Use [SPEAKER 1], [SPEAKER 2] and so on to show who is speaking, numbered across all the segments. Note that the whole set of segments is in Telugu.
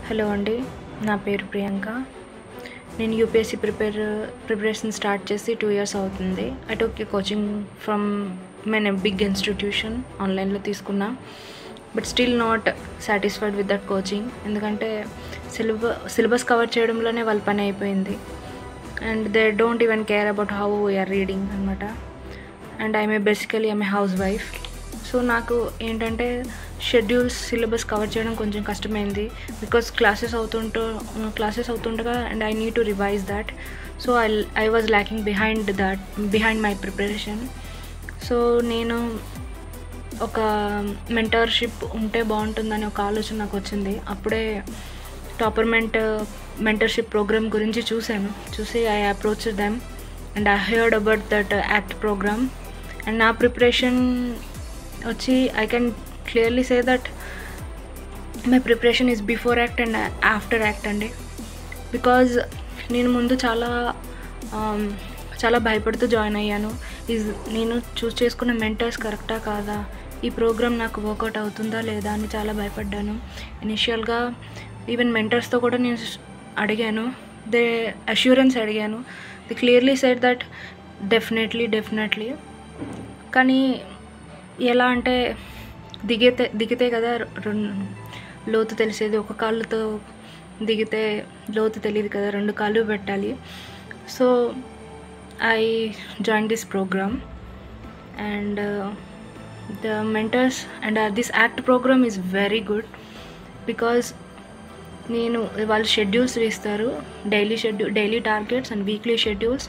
[SPEAKER 1] హలో అండి, నా పేరు ప్రియాంక. నేను యూపీఎస్సీ ప్రిపరేషన్ స్టార్ట్ చేసి 2 years అవుతుంది. I took a coaching from men big institution, ఆన్లైన్లో తీసుకున్నా. But still not satisfied with that coaching. ఎందుకంటే సిలబస్ కవర్ చేయడంలోనే వాళ్ళ పని అయిపోయింది. And they don't even care about how we are reading అనమాట. And I'm a housewife. So నాకు ఏంటంటే షెడ్యూల్స్, సిలబస్ కవర్ చేయడం కొంచెం కష్టమైంది. బికాస్ క్లాసెస్ అవుతుండగా and I need to revise that. So I was lacking behind my preparation. So నేను ఒక మెంటర్షిప్ ఉంటే బాగుంటుందని ఒక ఆలోచన నాకు వచ్చింది. అప్పుడే టాపర్ మెంటర్షిప్ ప్రోగ్రామ్ గురించి చూసి I approach them and I heard about that act program. And నా ప్రిపరేషన్ వచ్చి I can clearly say that my preparation is before act and after act అండి. బికాజ్ నేను ముందు చాలా భయపడుతూ జాయిన్ అయ్యాను. నేను చూస్ చేసుకున్న మెంటర్స్ కరెక్టా కాదా, ఈ ప్రోగ్రామ్ నాకు వర్కౌట్ అవుతుందా లేదా అని చాలా భయపడ్డాను. ఇనిషియల్గా ఈవెన్ మెంటర్స్తో కూడా నేను అడిగాను, అష్యూరెన్స్ అడిగాను. They clearly said that definitely. కానీ ఎలా అంటే దిగితే కదా లోతు తెలిసేది. ఒక కాళ్ళతో దిగితే లోతు తెలియదు కదా, 2 కాళ్ళు పెట్టాలి. So I join this program and the mentors and this act program is very good. Because వాళ్ళు షెడ్యూల్స్ వేస్తారు, daily targets and weekly schedules.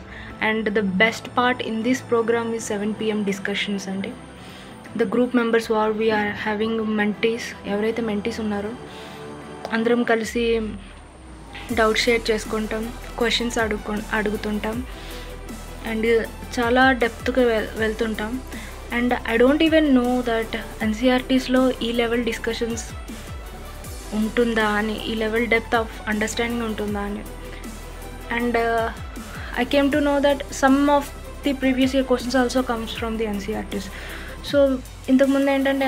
[SPEAKER 1] And the best part in this program is 7 PM discussions అండి. The group members we are having mentees, ఎవరైతే మెంటీస్ ఉన్నారో అందరం కలిసి డౌట్ షేర్ చేసుకుంటాం, క్వశ్చన్స్ అడుగుతుంటాం అండ్ చాలా డెప్త్గా వెళ్తుంటాం. And I don't even know that ఎన్సీఆర్టీస్లో ఈ లెవెల్ డిస్కషన్స్ ఉంటుందా అని, ఈ లెవెల్ డెప్త్ ఆఫ్ అండర్స్టాండింగ్ ఉంటుందా అని. And I came to know that some of the previous year questions also comes from the NCERTs. So ఇంతకుముందు ఏంటంటే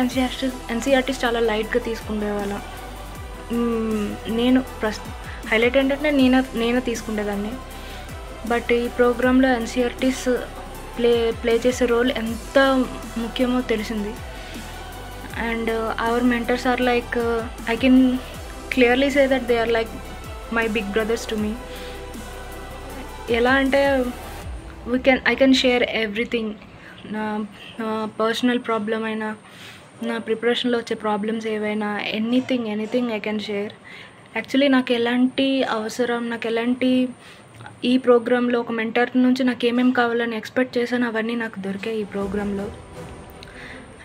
[SPEAKER 1] ఎన్సీఆర్టీస్ చాలా లైట్గా తీసుకునేవాళ్ళం. నేను హైలైట్ ఏంటంటే నేను తీసుకునేదాన్ని. బట్ ఈ ప్రోగ్రాంలో ఎన్సీఆర్టీస్ ప్లే చేసే రోల్ ఎంత ముఖ్యమో తెలిసింది. And our mentors are like, I can clearly say that they are like my big brothers to me. ఎలా అంటే ఐ కెన్ షేర్ ఎవ్రీథింగ్. నా పర్సనల్ ప్రాబ్లం అయినా, నా ప్రిపరేషన్లో వచ్చే ప్రాబ్లమ్స్ ఏవైనా, anything I can share. Actually నాకు ఎలాంటి ఈ ప్రోగ్రాంలో ఒక మెంటర్ నుంచి నాకు ఏమేమి కావాలని ఎక్స్పెక్ట్ చేశాను అవన్నీ నాకు దొరికాయి ఈ ప్రోగ్రాంలో.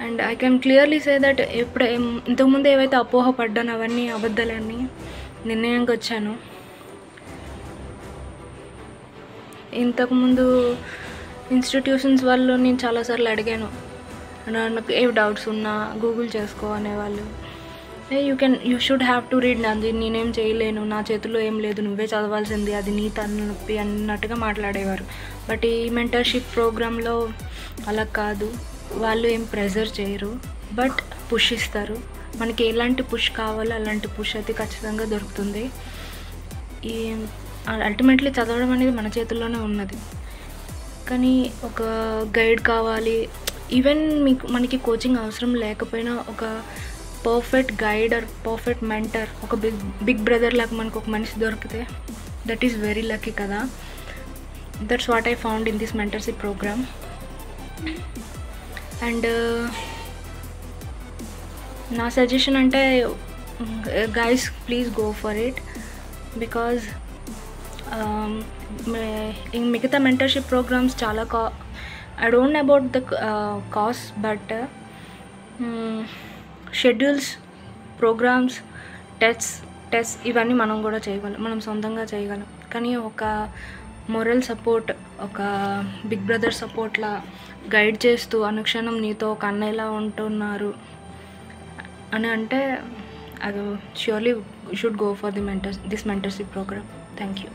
[SPEAKER 1] And I can clearly say that ఇంతకుముందు ఏవైతే అపోహపడ్డాను అవన్నీ అబద్ధాలన్నీ నిర్ణయంగా వచ్చాను. ఇంతకుముందు ఇన్స్టిట్యూషన్స్ వాళ్ళు నేను చాలాసార్లు అడిగాను, నాకు ఏ డౌట్స్ ఉన్నా గూగుల్ చేసుకో అనేవాళ్ళు. You should have to read, నేనేం చేయలేను, నా చేతుల్లో ఏం లేదు, నువ్వే చదవాల్సింది, అది నీ తలనొప్పి అన్నట్టుగా మాట్లాడేవారు. బట్ ఈ మెంటర్షిప్ ప్రోగ్రాంలో అలా కాదు. వాళ్ళు ఏం ప్రెజర్ చేయరు, బట్ పుష్ ఇస్తారు. మనకి ఎలాంటి పుష్ కావాలో అలాంటి పుష్ అయితే ఖచ్చితంగా దొరుకుతుంది. అల్టిమేట్లీ చదవడం అనేది మన చేతుల్లోనే ఉన్నది. కానీ ఒక గైడ్ కావాలి. ఈవెన్ మనకి కోచింగ్ అవసరం లేకపోయినా ఒక perfect guide or perfect mentor, ఒక బిగ్ బ్రదర్ లాగా మనకు ఒక మనిషి దొరికితే దట్ ఈస్ వెరీ లక్కీ కదా. That's what I found in this mentorship program. And నా సజెషన్ అంటే, guys please go for it. Because మిగతా మెంటర్షిప్ ప్రోగ్రామ్స్ చాలా I don't know about the cost, but schedules, programs, test ఇవన్నీ మనం కూడా చేయగలం, మనం సొంతంగా చేయగలం. కానీ ఒక మొరల్ సపోర్ట్, ఒక బిగ్ బ్రదర్ సపోర్ట్లా గైడ్ చేస్తూ అనుక్షణం నీతో ఒక అన్నయ్యలా ఉంటున్నారు అని అంటే, అది surely should go for this mentorship program. Thank you.